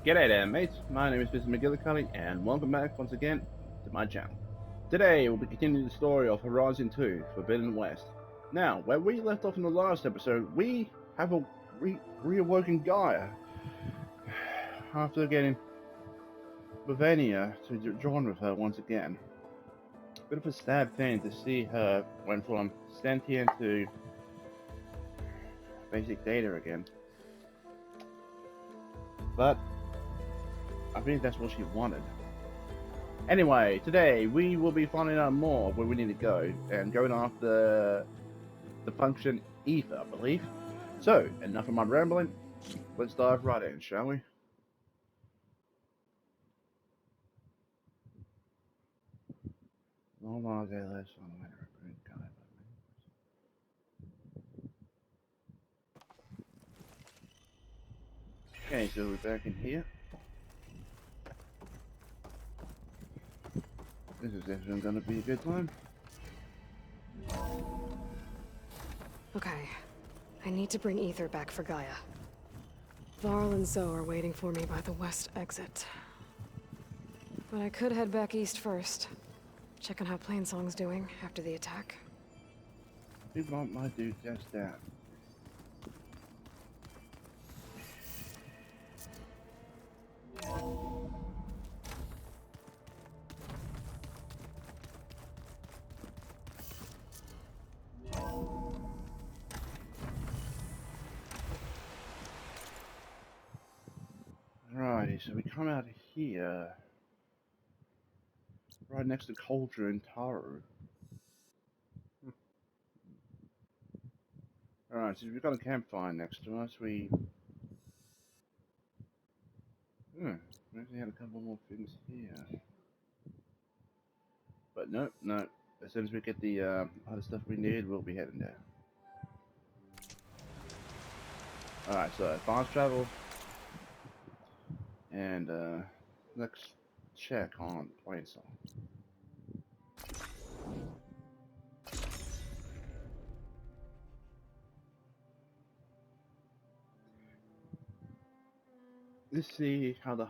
G'day there, mates. My name is Mr. Magilla-cutti, and welcome back once again to my channel. Today, we'll be continuing the story of Horizon 2, Forbidden West. Now, where we left off in the last episode, we have a reawoken Gaia. After getting Bavania to join with her once again. Bit of a sad thing to see her went from sentient to basic data again. But I think that's what she wanted. Anyway, today we will be finding out more of where we need to go and going after the function ether, I believe. So, enough of my rambling. Let's dive right in, shall we? Okay, so we're back in here. This is definitely going to be a good time. Okay, I need to bring ether back for Gaia. Varl and Zoe are waiting for me by the west exit. But I could head back east first. Check on how Plainsong's doing after the attack. People might do just that. Alrighty, so we come out of here, right next to Cauldron and Taru. Alright, so we've got a campfire next to us. We actually had a couple more things here. But nope. As soon as we get the other stuff we need, we'll be heading there. Alright, so fast travel. And let's check on Plainsong. Let's see how the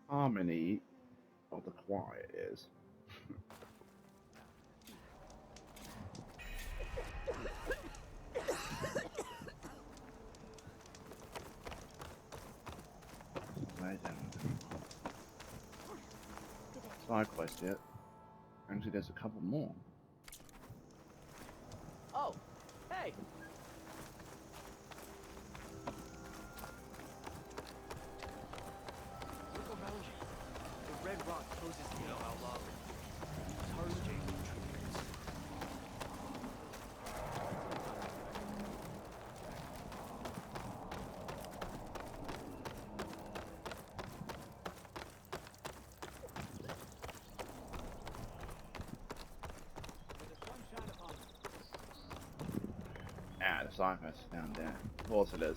harmony of the choir is. Side quest yet. Actually, there's a couple more. Oh, hey! Look around you. The red rock closes in. You know how long? Taru's changing trees. Ah, the side quest is down there. Of course it is.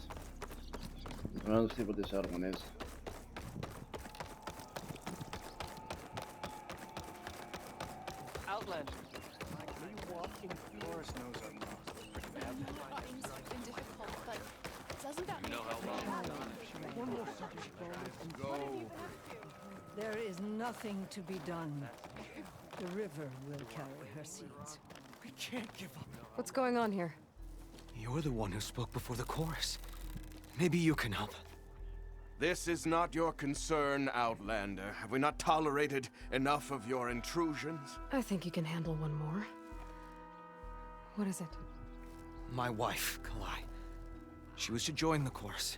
Well, let's see what this other one is. Outlander. Me walking forest knows I'm not. Things have been difficult, but doesn't that You know how long? One more go. There is nothing to be done. The river will carry her seeds. We can't give up. What's going on here? You're the one who spoke before the chorus. Maybe you can help. This is not your concern, Outlander. Have we not tolerated enough of your intrusions? I think you can handle one more. What is it? My wife, Kalai. She was to join the chorus.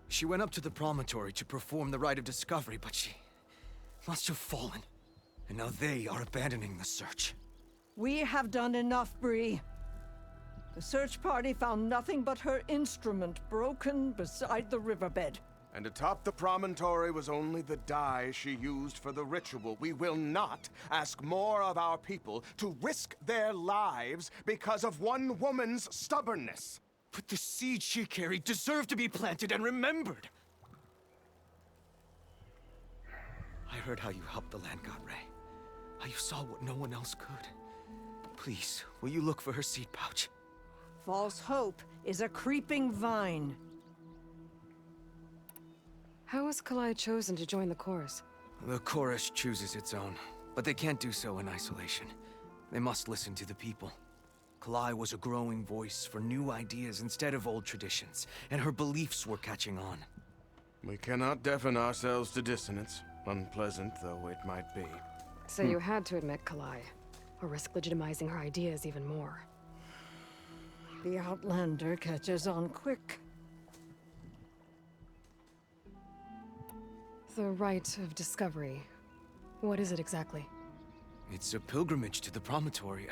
She went up to the promontory to perform the rite of discovery, but she must have fallen. And now they are abandoning the search. We have done enough, Bree. The search party found nothing but her instrument broken beside the riverbed. And atop the promontory was only the dye she used for the ritual. We will not ask more of our people to risk their lives because of one woman's stubbornness. But the seed she carried deserved to be planted and remembered. I heard how you helped the land god Ray. How you saw what no one else could. Please, will you look for her seed pouch? False hope is a creeping vine. How was Kalai chosen to join the chorus? The chorus chooses its own, but they can't do so in isolation. They must listen to the people. Kalai was a growing voice for new ideas instead of old traditions, and her beliefs were catching on. We cannot deafen ourselves to dissonance, unpleasant though it might be. So you had to admit Kalai, or risk legitimizing her ideas even more. The Outlander catches on quick. The Rite of Discovery. What is it exactly? It's a pilgrimage to the Promontoria.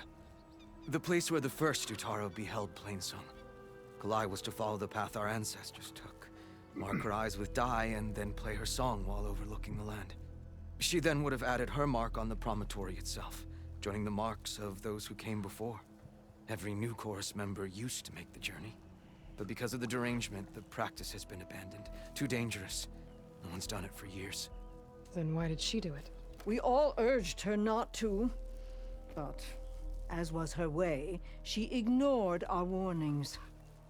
The place where the first Utaro beheld Plainsong. Kalai was to follow the path our ancestors took. Mark her eyes with dye and then play her song while overlooking the land. She then would have added her mark on the promontory itself, joining the marks of those who came before. Every new chorus member used to make the journey. But because of the derangement, the practice has been abandoned. Too dangerous. No one's done it for years. Then why did she do it? We all urged her not to, but as was her way, she ignored our warnings.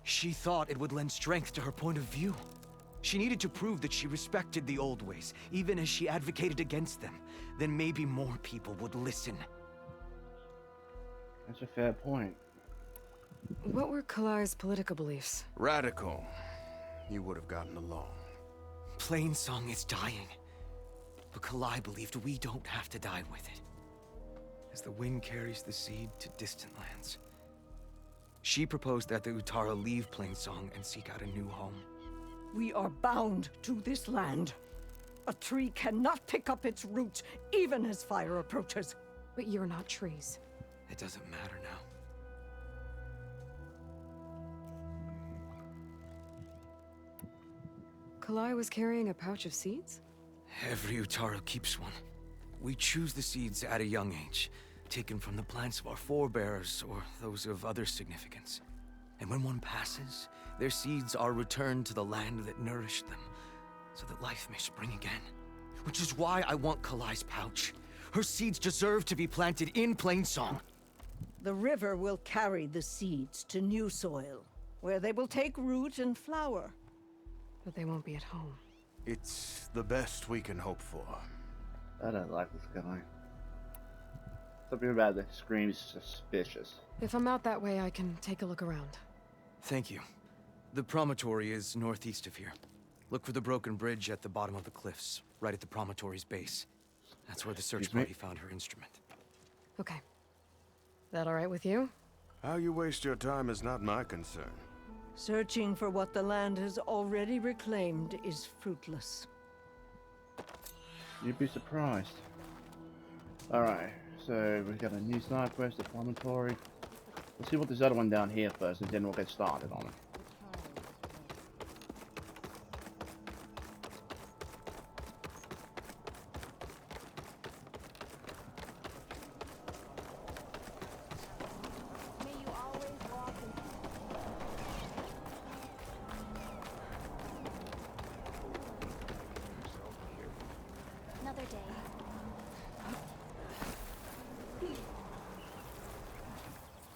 She thought it would lend strength to her point of view. She needed to prove that she respected the old ways, even as she advocated against them. Then maybe more people would listen. That's a fair point. What were Kalai's political beliefs? Radical. You would have gotten along. Plainsong is dying. But Kalai believed we don't have to die with it. As the wind carries the seed to distant lands. She proposed that the Utara leave Plainsong and seek out a new home. We are bound to this land. A tree cannot pick up its roots, even as fire approaches. But you're not trees. It doesn't matter now. Kalai was carrying a pouch of seeds? Every Utaro keeps one. We choose the seeds at a young age, taken from the plants of our forebears or those of other significance. And when one passes, their seeds are returned to the land that nourished them, so that life may spring again. Which is why I want Kalai's pouch. Her seeds deserve to be planted in Plainsong. The river will carry the seeds to new soil, where they will take root and flower. But they won't be at home. It's the best we can hope for. I don't like this guy. Something about it screams suspicious. If I'm out that way, I can take a look around. Thank you. The promontory is northeast of here. Look for the broken bridge at the bottom of the cliffs, right at the promontory's base. That's where the search Excuse me? party found her instrument. Okay. That all right with you? How you waste your time is not my concern. Searching for what the land has already reclaimed is fruitless. You'd be surprised. Alright, so we've got a new side quest, the promontory. Let's see what this other one down here first, and then we'll get started on it. May you always walk in another day.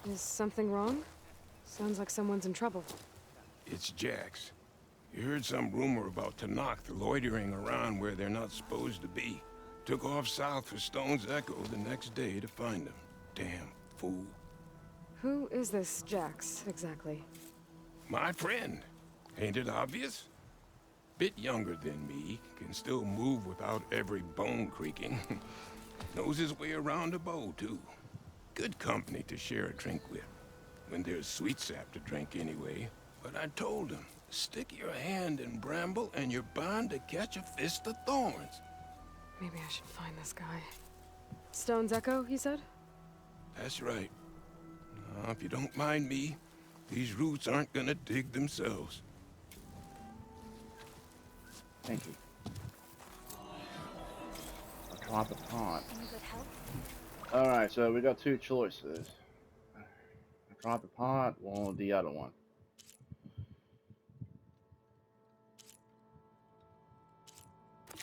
Is something wrong? Sounds like someone's in trouble. It's Jax. You heard some rumor about Tanakh loitering around where they're not supposed to be. Took off south for Stone's Echo the next day to find him. Damn fool. Who is this Jax, exactly? My friend. Ain't it obvious? Bit younger than me, can still move without every bone creaking. Knows his way around a bow, too. Good company to share a drink with. When there's sweet sap to drink anyway. But I told him, stick your hand in bramble and you're bound to catch a fist of thorns. Maybe I should find this guy. Stone's Echo, he said? That's right. Now, if you don't mind me, these roots aren't gonna dig themselves. Thank you. I'll try the pot. Any good help? Alright, so we got two choices. Try the pot or the other one.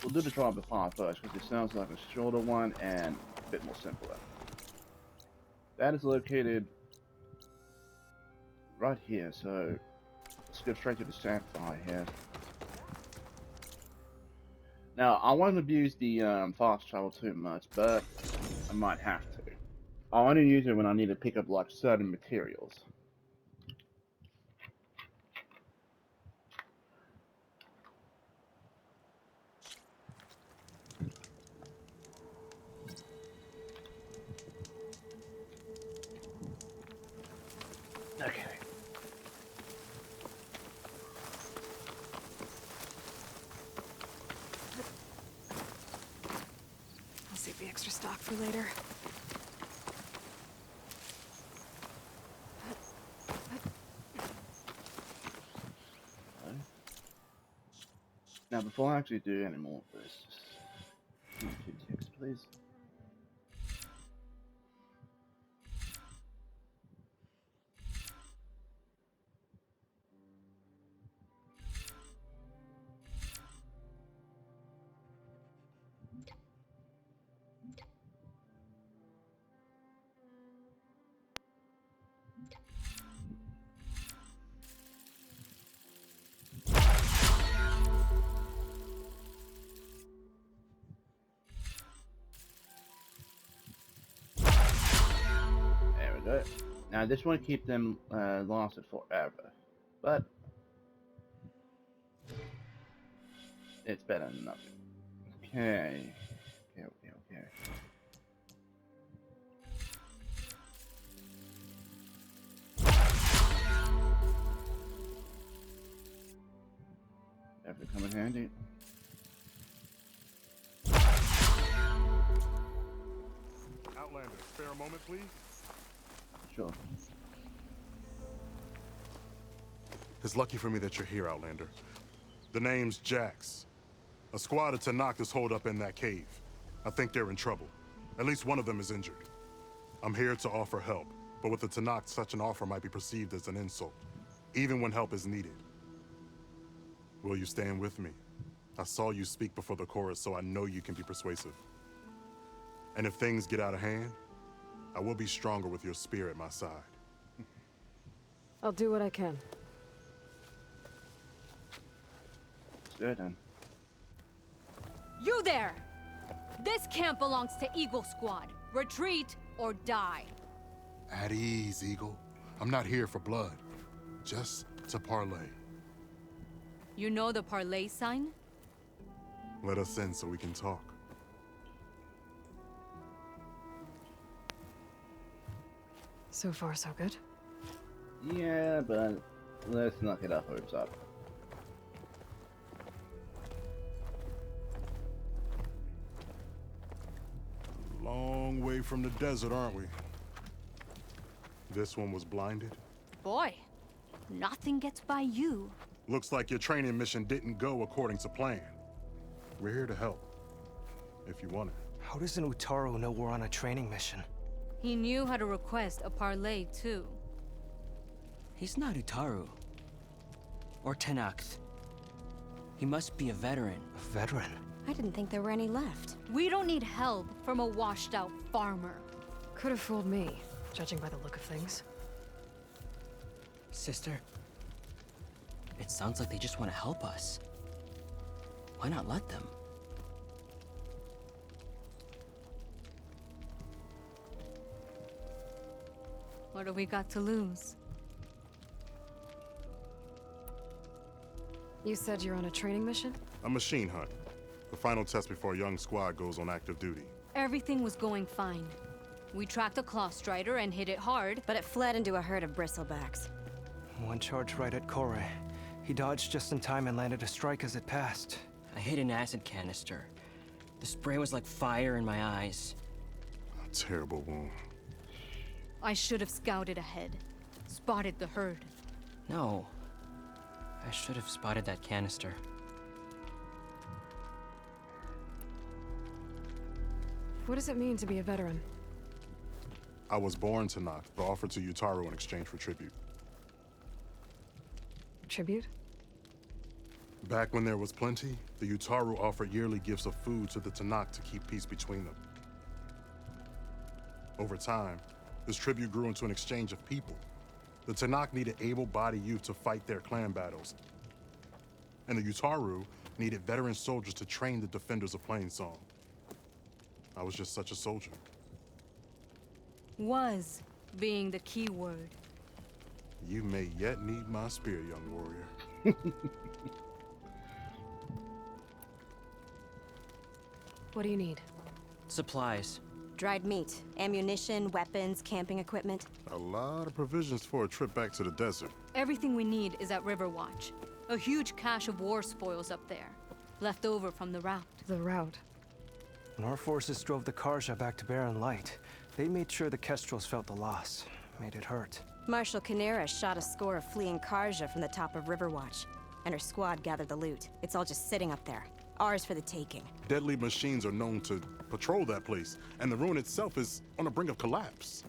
We'll do the try the pot first because it sounds like a shorter one and a bit more simpler. That is located right here, so let's go straight to the campfire here. Now, I won't abuse the fast travel too much, but I might have to. I'll only use it when I need to pick up like certain materials. Okay. I'll save the extra stock for later. Now, before I actually do any more of this, just give me 2 ticks, please. There we go. Now, this won't keep them lasted forever, but it's better than nothing. Okay. Okay. Have to come in handy. Outlander, spare a moment, please? Sure. It's lucky for me that you're here, Outlander. The name's Jax. A squad of Tenakth is holed up in that cave. I think they're in trouble. At least one of them is injured. I'm here to offer help, but with the Tenakth, such an offer might be perceived as an insult, even when help is needed. Will you stand with me? I saw you speak before the chorus, so I know you can be persuasive. And if things get out of hand, I will be stronger with your spear at my side. I'll do what I can. Good then. You there! This camp belongs to Eagle Squad. Retreat or die. At ease, Eagle. I'm not here for blood. Just to parlay. You know the parlay sign? Let us in so we can talk. So far, so good. Yeah, but let's not get our hopes up. Long way from the desert, aren't we? This one was blinded. Boy, nothing gets by you. Looks like your training mission didn't go according to plan. We're here to help, if you want it. How does an Utaru know we're on a training mission? He knew how to request a parlay, too. He's not Utaru. Or Tenakth. He must be a veteran. A veteran? I didn't think there were any left. We don't need help from a washed-out farmer. Could have fooled me, judging by the look of things. Sister, it sounds like they just want to help us. Why not let them? What do we got to lose? You said you're on a training mission? A machine hunt. The final test before a young squad goes on active duty. Everything was going fine. We tracked a claw strider and hit it hard, But it fled into a herd of bristlebacks. One charge right at Kore. He dodged just in time and landed a strike as it passed. I hit an acid canister. The spray was like fire in my eyes. A terrible wound. I should have scouted ahead. Spotted the herd. No. I should have spotted that canister. What does it mean to be a veteran? I was born Tenakth, but offered to Utaru in exchange for tribute. Tribute? Back when there was plenty, the Utaru offered yearly gifts of food to the Tenakth to keep peace between them. Over time, this tribute grew into an exchange of people. The Tenakth needed able-bodied youth to fight their clan battles. And the Utaru needed veteran soldiers to train the defenders of Plainsong. I was just such a soldier. Was being the key word. You may yet need my spear, young warrior. What do you need? Supplies. Dried meat, ammunition, weapons, camping equipment. A lot of provisions for a trip back to the desert. Everything we need is at Riverwatch. A huge cache of war spoils up there, left over from the rout. The route. When our forces drove the Karja back to Barren Light, they made sure the Kestrels felt the loss. Made it hurt. Marshal Canera shot a score of fleeing Karja from the top of Riverwatch, and her squad gathered the loot. It's all just sitting up there. Ours for the taking. Deadly machines are known to patrol that place, and the ruin itself is on the brink of collapse.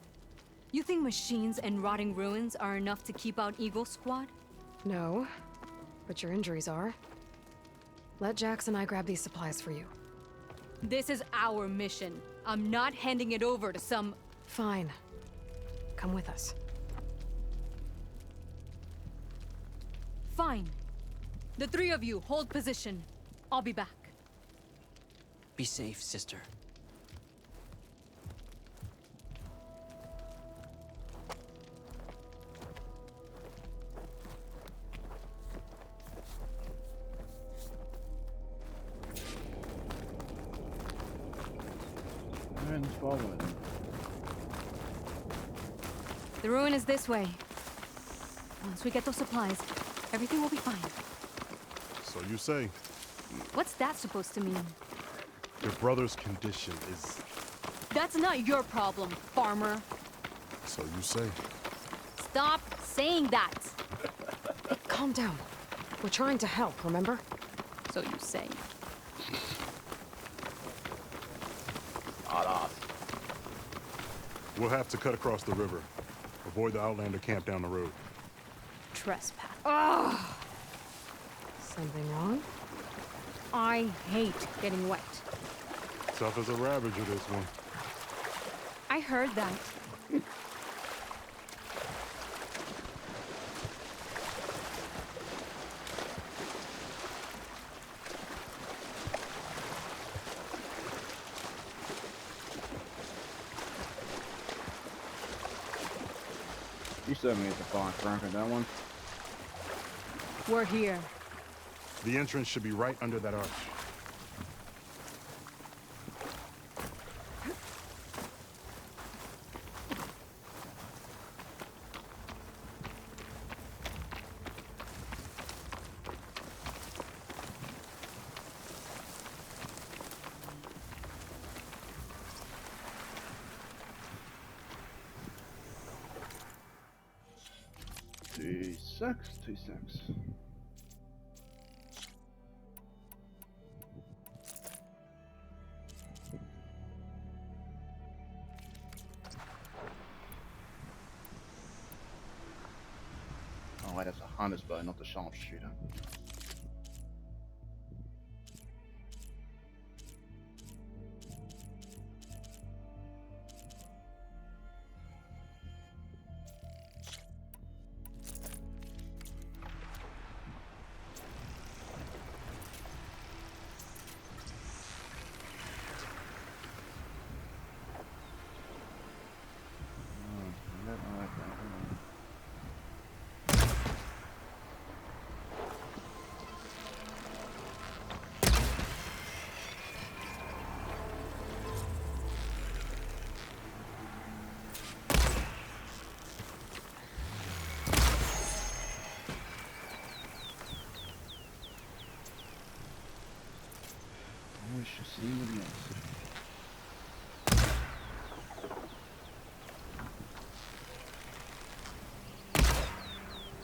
You think machines and rotting ruins are enough to keep out Eagle Squad? No, but your injuries are. Let Jax and I grab these supplies for you. This is our mission. I'm not handing it over to some... Fine. Come with us. Fine. The three of you hold position. I'll be back. Be safe, sister. And following. The ruin is this way. Once we get those supplies, everything will be fine. So you say. What's that supposed to mean? Your brother's condition is... That's not your problem, farmer. So you say. Stop saying that. Calm down. We're trying to help, remember? So you say. We'll have to cut across the river. Avoid the Outlander camp down the road. Trespass. Ugh! Something wrong? I hate getting wet. Tough as a ravager, this one. I heard that. You still need to find Frank on that one. We're here. The entrance should be right under that arch. Two six. Oh wait, that's a hunter's bow, not the sharpshooter.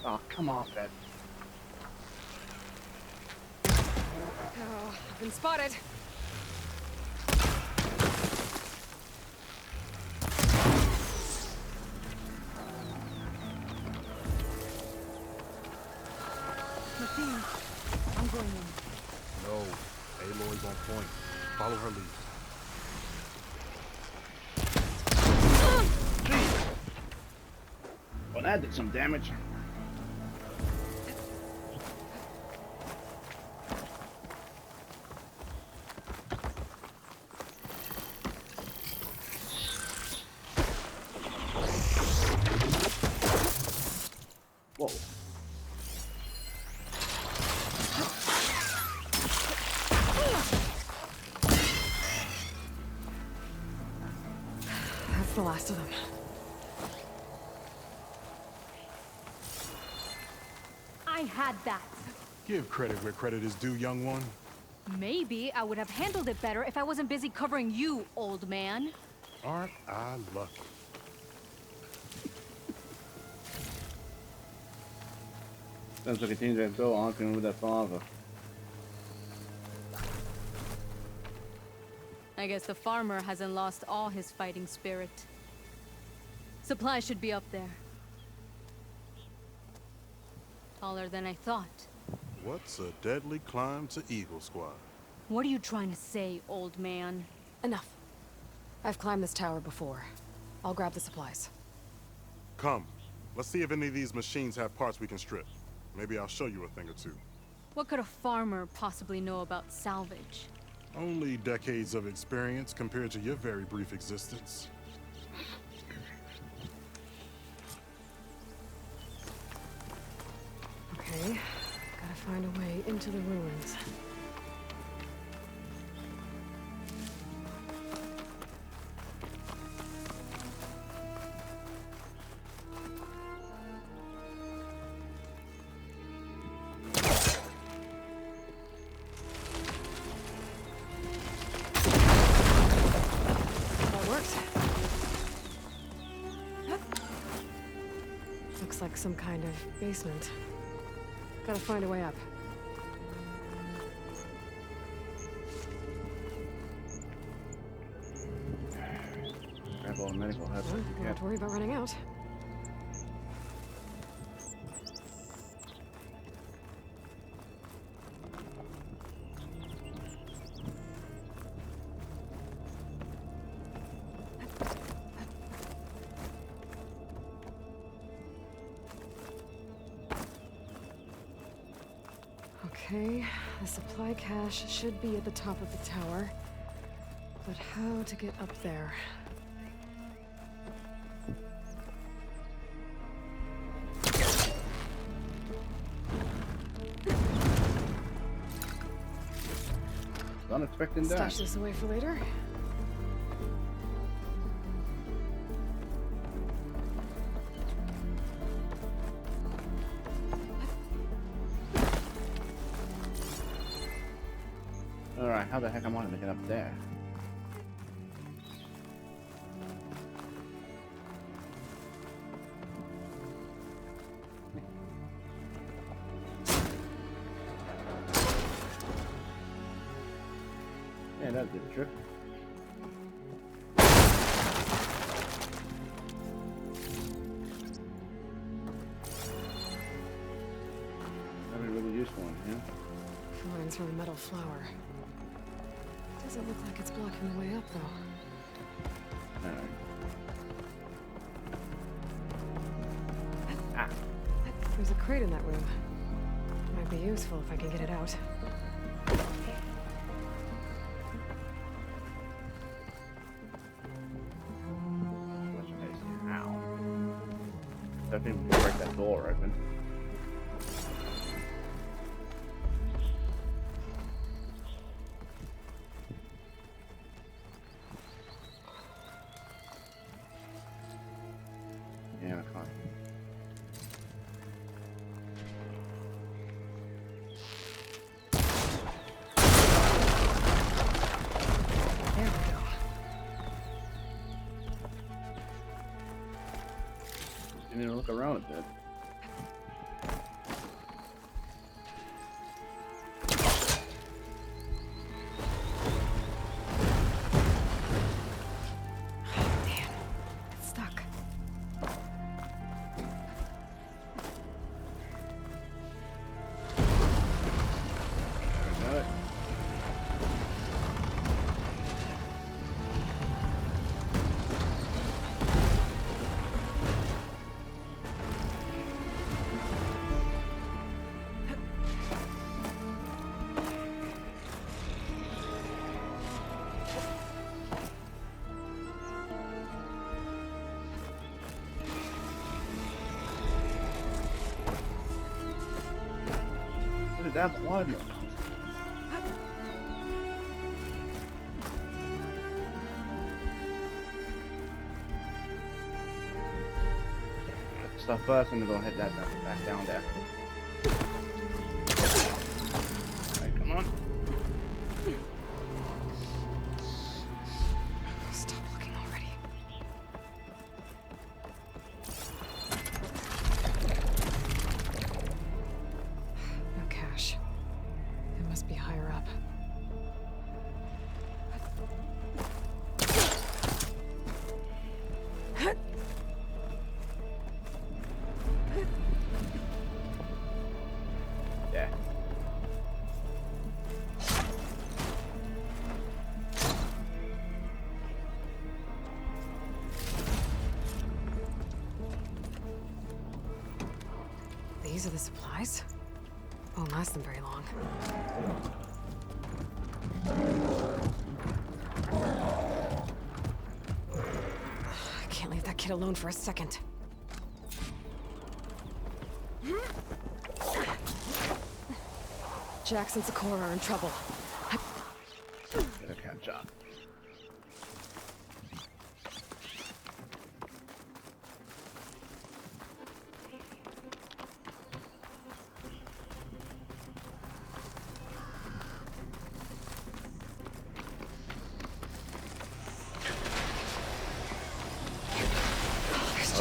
Oh, come off that. Oh, I've been spotted. Martin, I'm going in. No, Aloy's on point. Follow her lead. Well, that did some damage. That's the last of them. I had that. Give credit where credit is due, young one. Maybe I would have handled it better if I wasn't busy covering you, old man. Aren't I lucky? Sounds like a teenage girl arguing with her father. I guess the farmer hasn't lost all his fighting spirit. Supplies should be up there. Taller than I thought. What's a deadly climb to Eagle Squad? What are you trying to say, old man? Enough. I've climbed this tower before. I'll grab the supplies. Come. Let's see if any of these machines have parts we can strip. Maybe I'll show you a thing or two. What could a farmer possibly know about salvage? Only decades of experience compared to your very brief existence. Okay, gotta find a way into the ruins. That worked. Looks like some kind of basement. Gotta find a way up. Grab all the medical help. Well, don't have to worry about running out. Okay, the supply cache should be at the top of the tower. But how to get up there? Unexpected that. Stash this away for later. Alright, how the heck am I gonna get up there? Yeah, that did the trick. That'd be really useful in here. Lines from a metal flower. Doesn't look like it's blocking the way up, though. Alright. Ah. There's a crate in that room. Might be useful if I can get it out. Ow. I think we can break that door open. Yeah, I can't. There we go. You need to look around a bit. It's stuck. Got it. Look at that blood. so first I'm gonna go head that back down there. Alright, come on. Stop looking already. No cash. It must be higher up. Yeah. These are the supplies? Won't last them very long. I can't leave that kid alone for a second. Jax and Sakura are in trouble. Gotta catch up.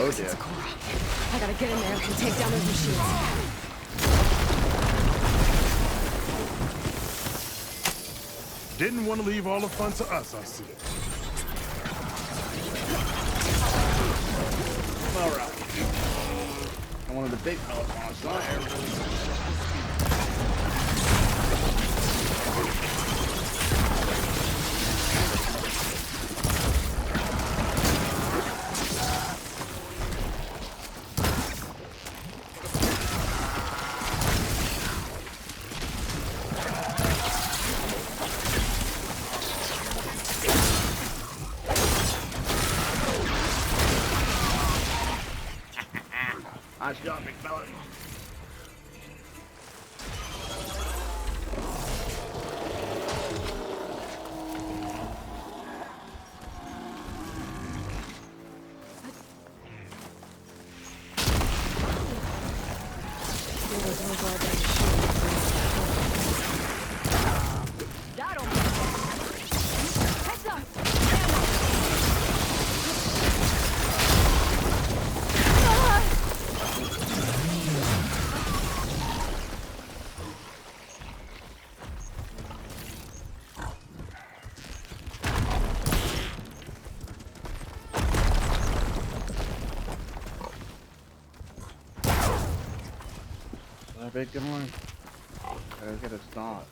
Oh dear. Sakura. I gotta get in there and take down those machines. Didn't want to leave all the fun to us, I see. Alright. And one of the big fellas on us, not nice job, big fella. Big, come on. Let's get a start.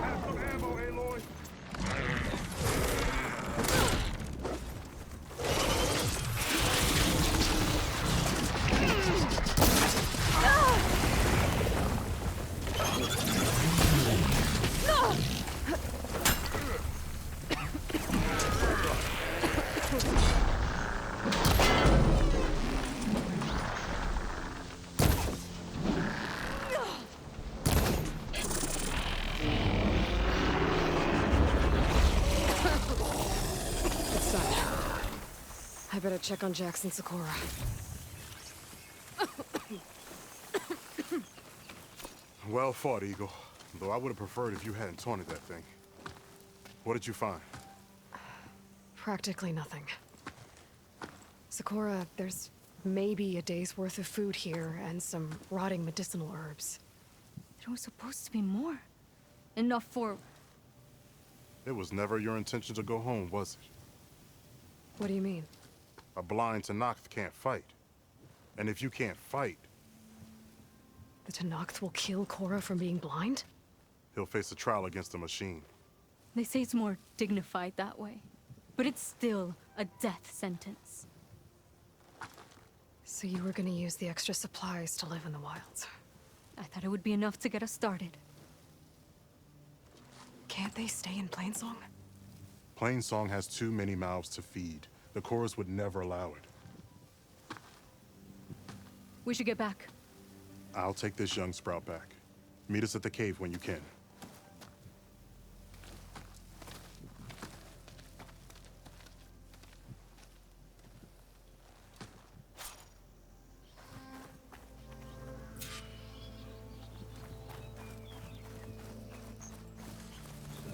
Have some ammo, Aloy. It's done. I better check on Jax and Sakura. Well fought, Eagle. Though I would have preferred if you hadn't taunted that thing. What did you find? Practically nothing. Sakura, there's maybe a day's worth of food here and some rotting medicinal herbs. There was supposed to be more. Enough for... It was never your intention to go home, was it? What do you mean? A blind Tenakth can't fight. And if you can't fight, The Tenakth will kill Korra from being blind? he'll face a trial against the machine. They say it's more dignified that way. But it's still a death sentence. So you were gonna use the extra supplies to live in the wilds. I thought it would be enough to get us started. Can't they stay in Plainsong? Plainsong has too many mouths to feed. The chorus would never allow it. We should get back. I'll take this young sprout back. Meet us at the cave when you can.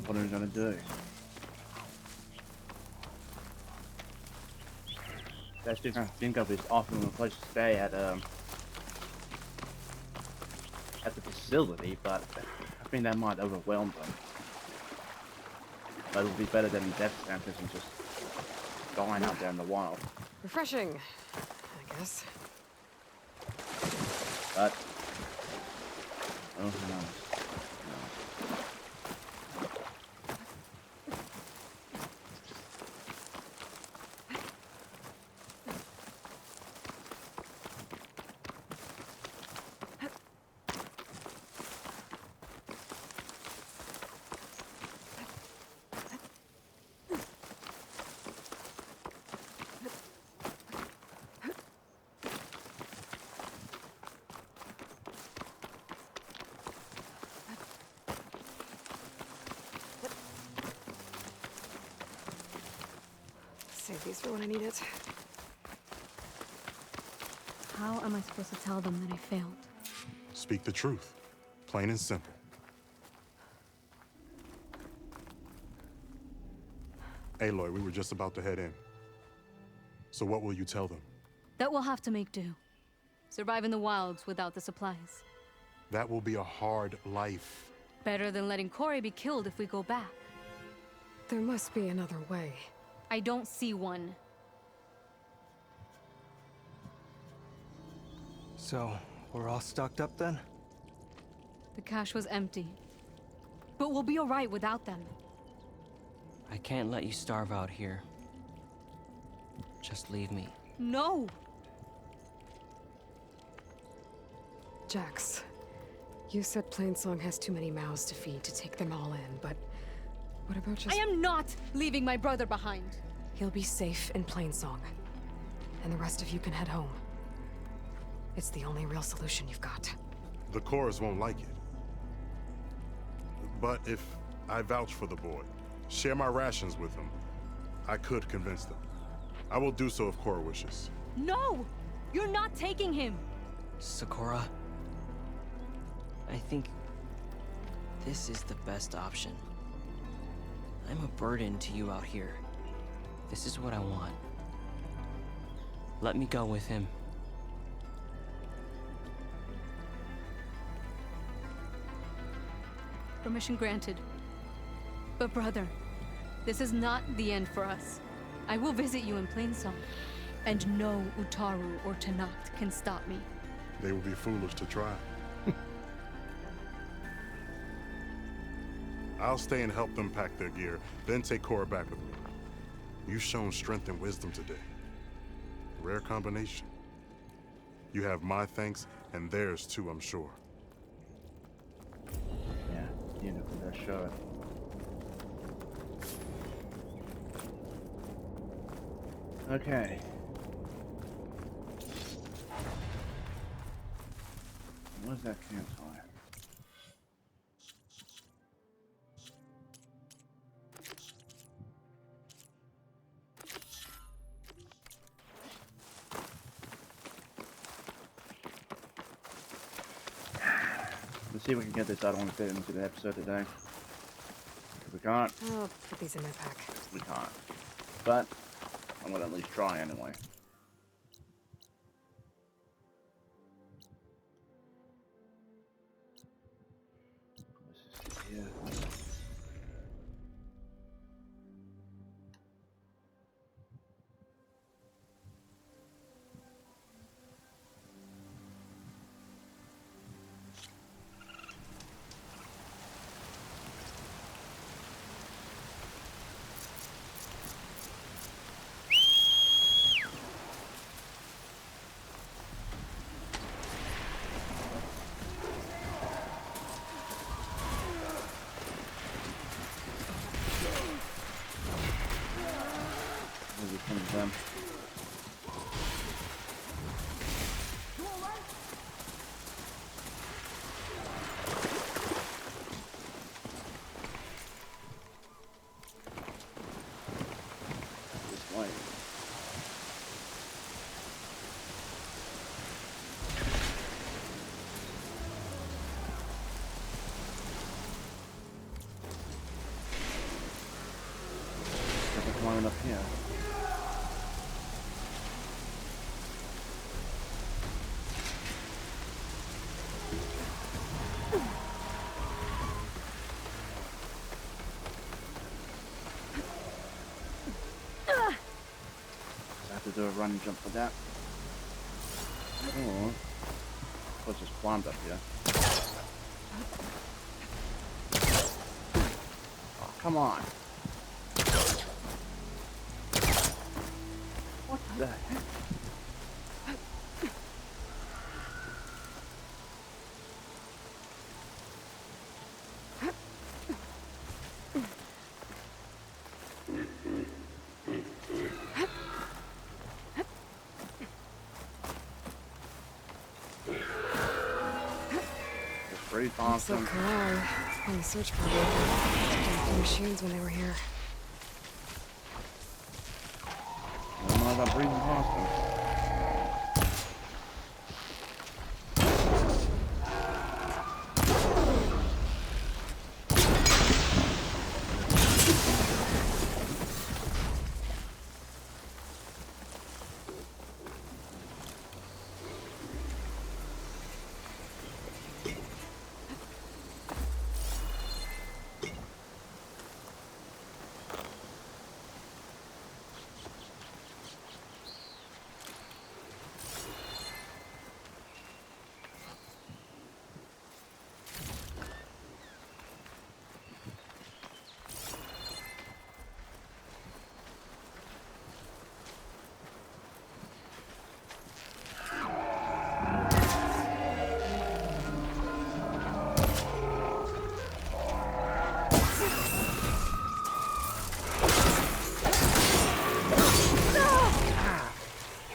What are we gonna do? Best thing I can think of is offering them a place to stay at the facility, but I think that might overwhelm them. But it would be better than death sentence and just dying out there in the wild. Refreshing, I guess. But oh, who knows? Save these for when I need it. How am I supposed to tell them that I failed? Speak the truth. Plain and simple. Aloy, we were just about to head in. So what will you tell them? That we'll have to make do. Survive in the wilds without the supplies. That will be a hard life. Better than letting Corey be killed if we go back. There must be another way. I don't see one. So, we're all stocked up then? The cache was empty. But we'll be alright without them. I can't let you starve out here. Just leave me. No! Jax, you said Plainsong has too many mouths to feed to take them all in, but what about just— I am not leaving my brother behind! He'll be safe in Plainsong, and the rest of you can head home. It's the only real solution you've got. The Chorus won't like it. But if I vouch for the boy, share my rations with him, I could convince them. I will do so if Cora wishes. No! You're not taking him! Sakura, I think this is the best option. I'm a burden to you out here. This is what I want. Let me go with him. Permission granted. But brother, this is not the end for us. I will visit you in Plainsong, and no Utaru or Tanakh can stop me. They would be foolish to try. I'll stay and help them pack their gear, then take Cora back with me. You've shown strength and wisdom today. Rare combination. You have my thanks, and theirs too, I'm sure. Yeah, you know, for that shot. Okay. Where's that campfire? Let's see if we can get this. I don't want to fit into the episode today. If we can't, I'll put these in my pack. we can't. But I'm gonna at least try anyway. Let's just sit here. Them. going up here? I have to do a run and jump for that. Or I just climbed up here. Oh, come on. What the heck? Pretty awesome. Looks like Kalai on the search party. Took the machines when they were here. I don't know about breathing past them.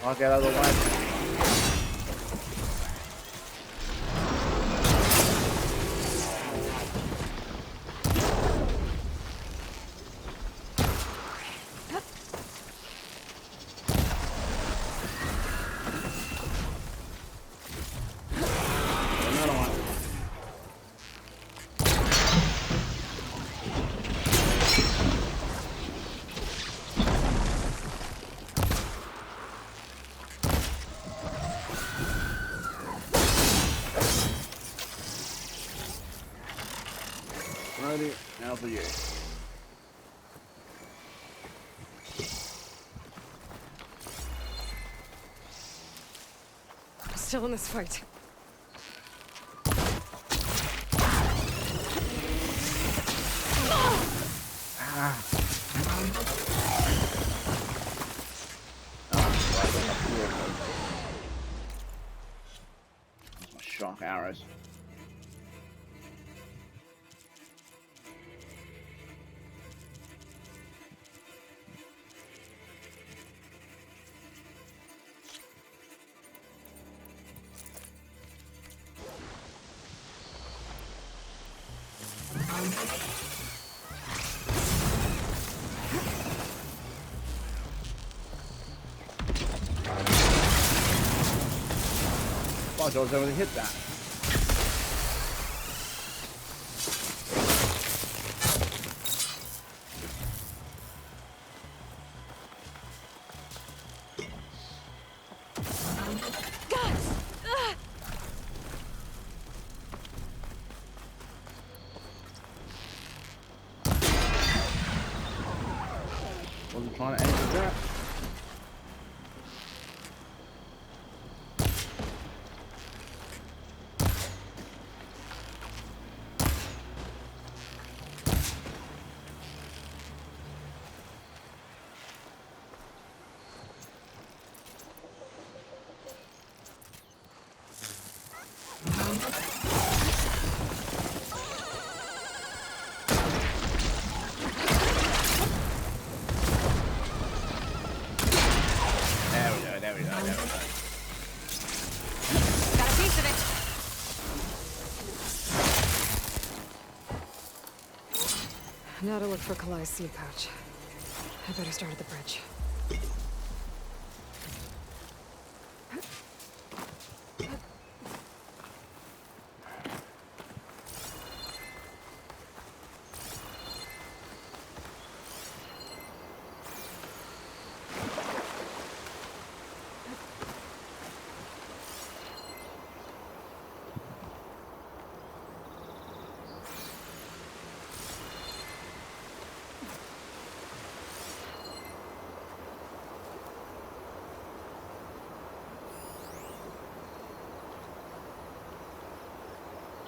I'll get out of the way. Ready, now for you. I'm still in this fight. Shock arrows. I was able to hit that. Wasn't trying to aim for that. Now to look for Kalai's seed pouch. I better start at the bridge.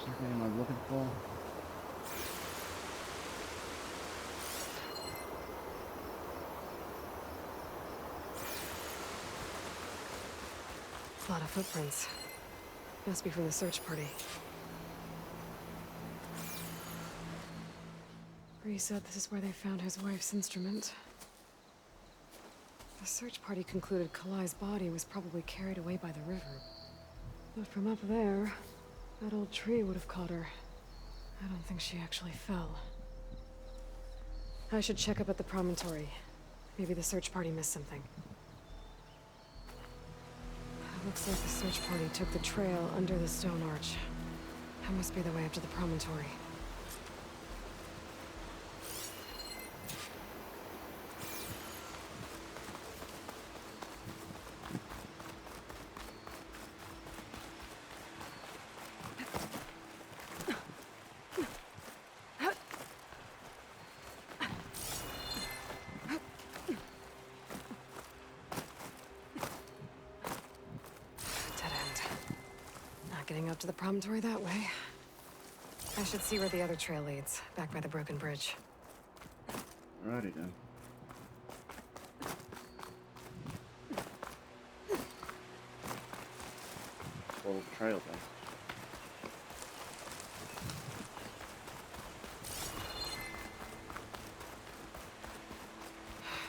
exactly am I looking for? A lot of footprints. Must be from the search party. Bree said this is where they found his wife's instrument. The search party concluded Kalai's body was probably carried away by the river. But from up there, that old tree would have caught her. I don't think she actually fell. I should check up at the promontory. Maybe the search party missed something. Looks like the search party took the trail under the stone arch. That must be the way up to the promontory. Getting up to the promontory that way. I should see where the other trail leads, back by the broken bridge. Alrighty then. Follow the trail then.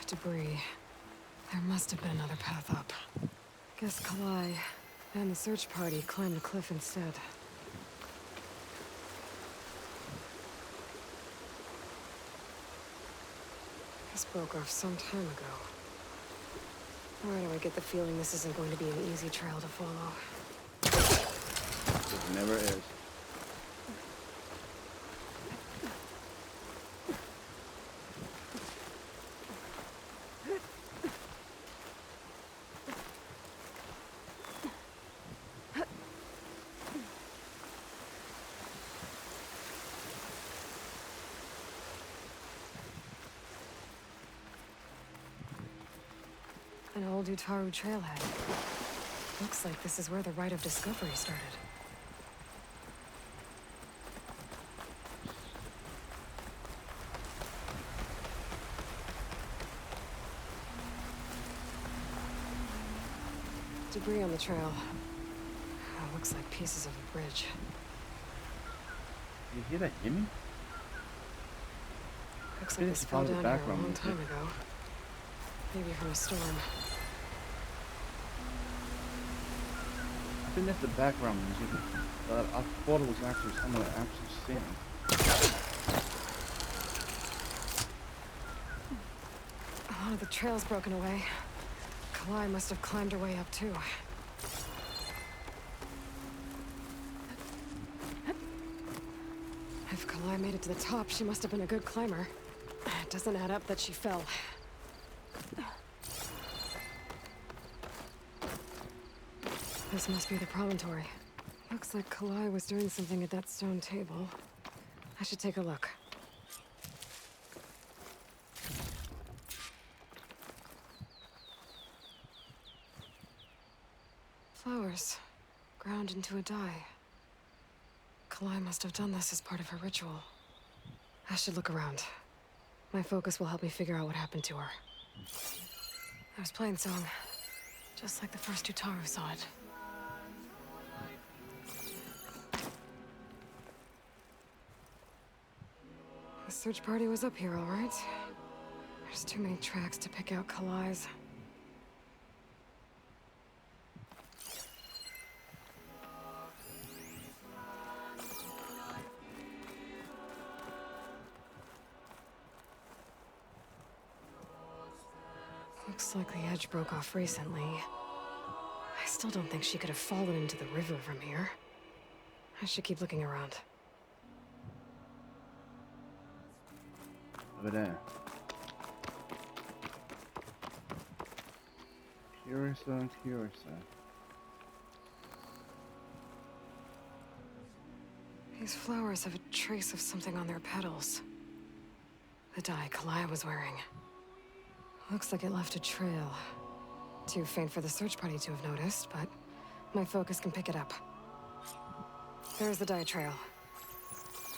Debris. There must have been another path up. Guess Kalai and the search party climbed the cliff instead. This broke off some time ago. Why do I get the feeling this isn't going to be an easy trail to follow? It never is. An old Utaru trailhead. Looks like this is where the Rite of Discovery started. Debris on the trail. Looks like pieces of a bridge. You hear that humming? Looks like this fell down here a long time ago. Maybe from a storm. I think that's the background music, but I thought it was actually someone actually singing. A lot of the trail's broken away. Kalai must have climbed her way up too. If Kalai made it to the top, she must have been a good climber. It doesn't add up that she fell. This must be the promontory. Looks like Kalai was doing something at that stone table. I should take a look. Flowers, ground into a dye. Kalai must have done this as part of her ritual. I should look around. My focus will help me figure out what happened to her. There's Plainsong, just like the first Utaru saw it. The search party was up here, all right. There's too many tracks to pick out Kalai's. Looks like the edge broke off recently. I still don't think she could have fallen into the river from here. I should keep looking around. Over there. Curiouser, curiouser. These flowers have a trace of something on their petals. The dye Kalai was wearing. Looks like it left a trail. Too faint for the search party to have noticed, but my focus can pick it up. There's the dye trail.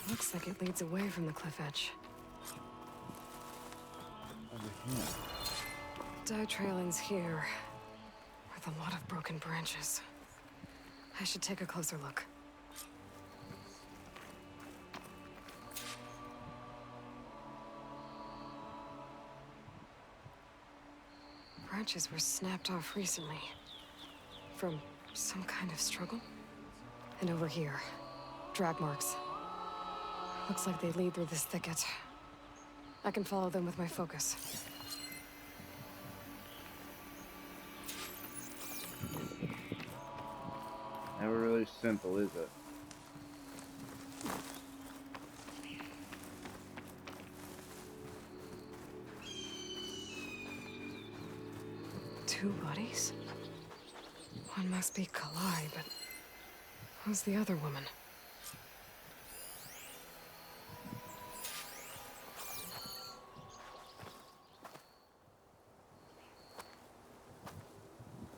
Looks like it leads away from the cliff edge. Over here. Dye trailings here, with a lot of broken branches. I should take a closer look. Branches were snapped off recently. From some kind of struggle. And over here, drag marks. Looks like they lead through this thicket. I can follow them with my focus. Never really simple, is it? Two bodies? One must be Kalai, but who's the other woman?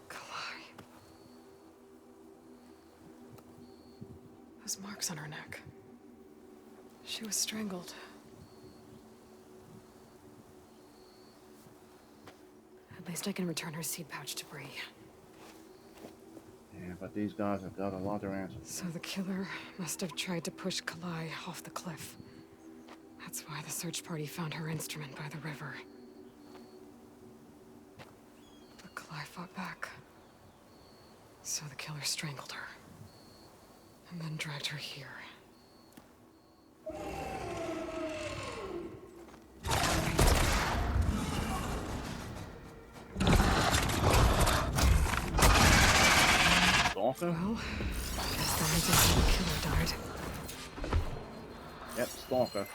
Kalai. Those marks on her neck. She was strangled. At least I can return her seed pouch to Bree. Yeah, but these guys have got a lot to answer. So the killer must have tried to push Kalai off the cliff. That's why the search party found her instrument by the river. But Kalai fought back. So the killer strangled her. And then dragged her here. Stalker? Well, I guess that means how the killer died. Yep, Stalker.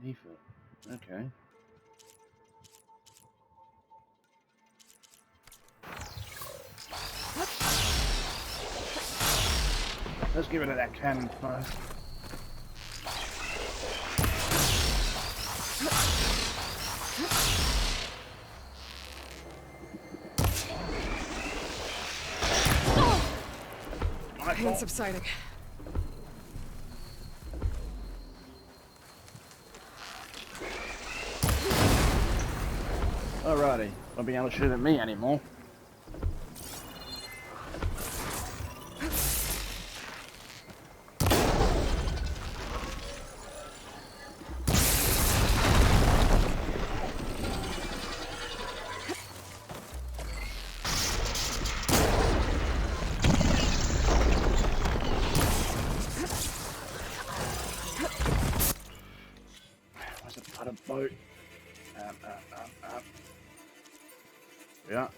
Default. Okay. Let's give it to that cannon first. Pain subsiding. Alrighty, won't be able to shoot at me anymore. Got a boat. Up. Yeah.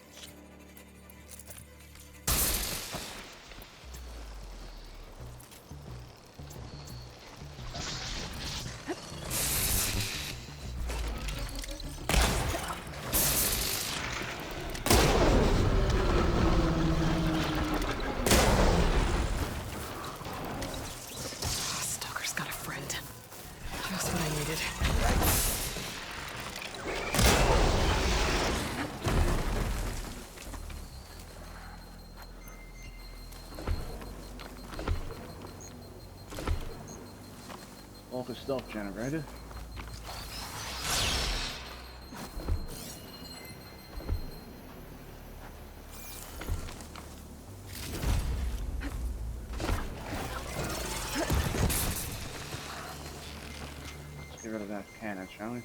Stalker's got a friend. Just what I needed. Walker stealth generator. Let's get rid of that cannon, shall we?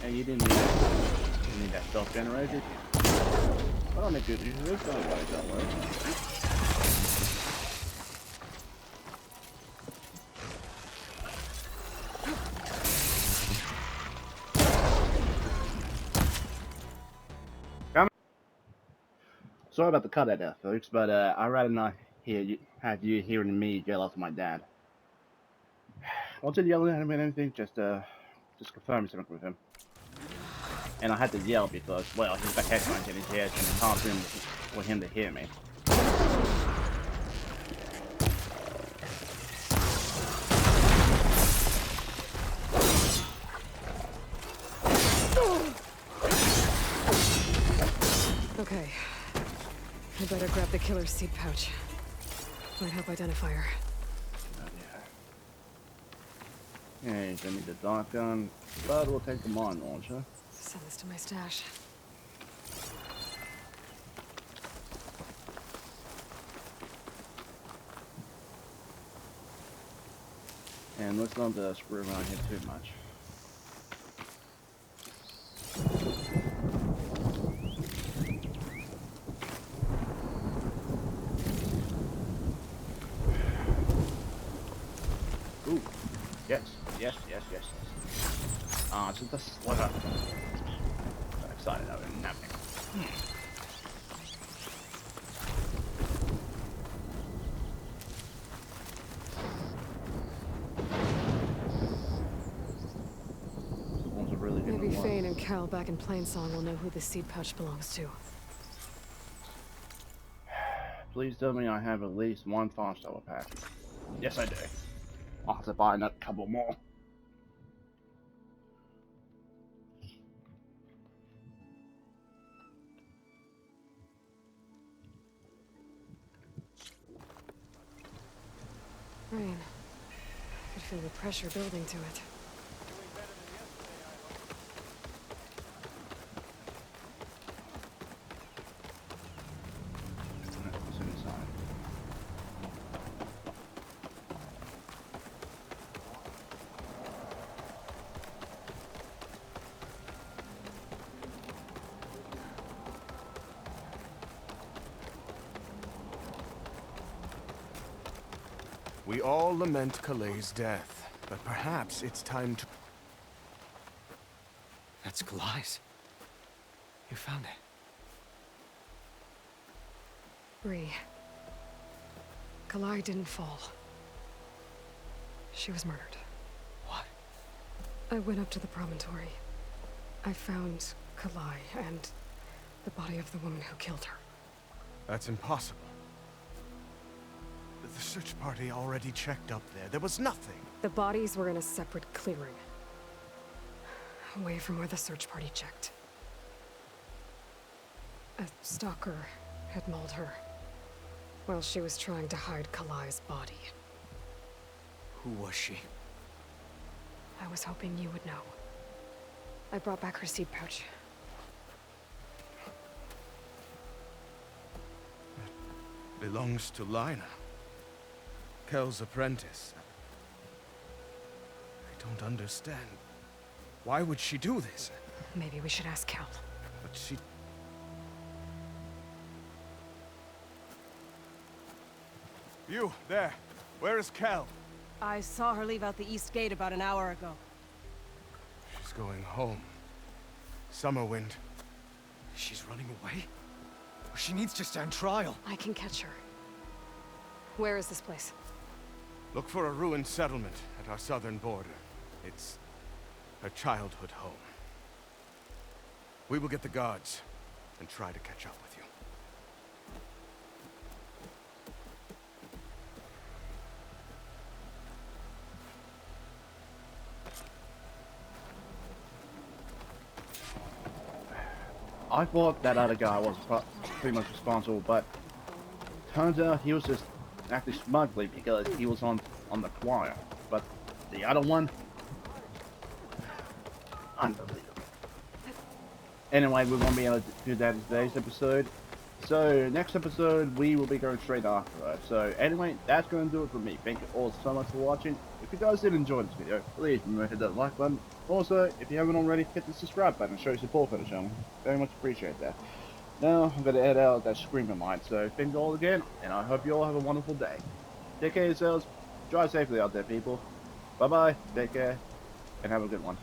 You didn't need that. You need that self-generated. I don't think it is going to work that way. Sorry about the cut there, folks, but I'd rather not have you hearing me yell out to my dad. I wasn't yelling at him or anything, just just confirm something with him. And I had to yell because, well, he's got headphones in his ears and it's hard for him to hear me. Okay. I better grab the killer's seed pouch. Might help identify her. Yeah, he's gonna need the dart gun, but we'll take the mine launcher. Send this to my stash. And let's not screw around here too much. Ooh, yes. Ah, it's just a sliver. I'm excited over nothing. Maybe Fane and Cal back in Plainsong will know who the seed pouch belongs to. Please tell me I have at least one 5-star pack. Yes, I do. I'll have to buy another couple more. Rain. I could feel the pressure building to it. We all lament Kalei's death, but perhaps it's time to... That's Kalai's. You found it. Bree. Kalai didn't fall. She was murdered. What? I went up to the promontory. I found Kalai and the body of the woman who killed her. That's impossible. The search party already checked up there. There was nothing. The bodies were in a separate clearing. Away from where the search party checked. A stalker had mauled her while she was trying to hide Kalai's body. Who was she? I was hoping you would know. I brought back her seed pouch. It belongs to Lina. Kel's apprentice. I don't understand. Why would she do this? Maybe we should ask Cal. But she... You, there. Where is Kel? I saw her leave out the east gate about an hour ago. She's going home. Summerwind. She's running away? She needs to stand trial. I can catch her. Where is this place? Look for a ruined settlement at our southern border. It's her childhood home. We will get the guards and try to catch up with you. I thought that other guy was pretty much responsible, but turns out he was just acting smugly because he was on the choir. But the other one, unbelievable. Anyway, we won't be able to do that in today's episode. So next episode we will be going straight after it. So anyway, that's going to do it for me. Thank you all so much for watching. If you guys did enjoy this video, please remember to hit that like button. Also, if you haven't already, hit the subscribe button and show your support for the channel. Very much appreciate that. Now, I'm going to edit out that scream of mine. So thank you all again, and I hope you all have a wonderful day. Take care of yourselves. Drive safely out there, people. Bye-bye. Take care, and have a good one.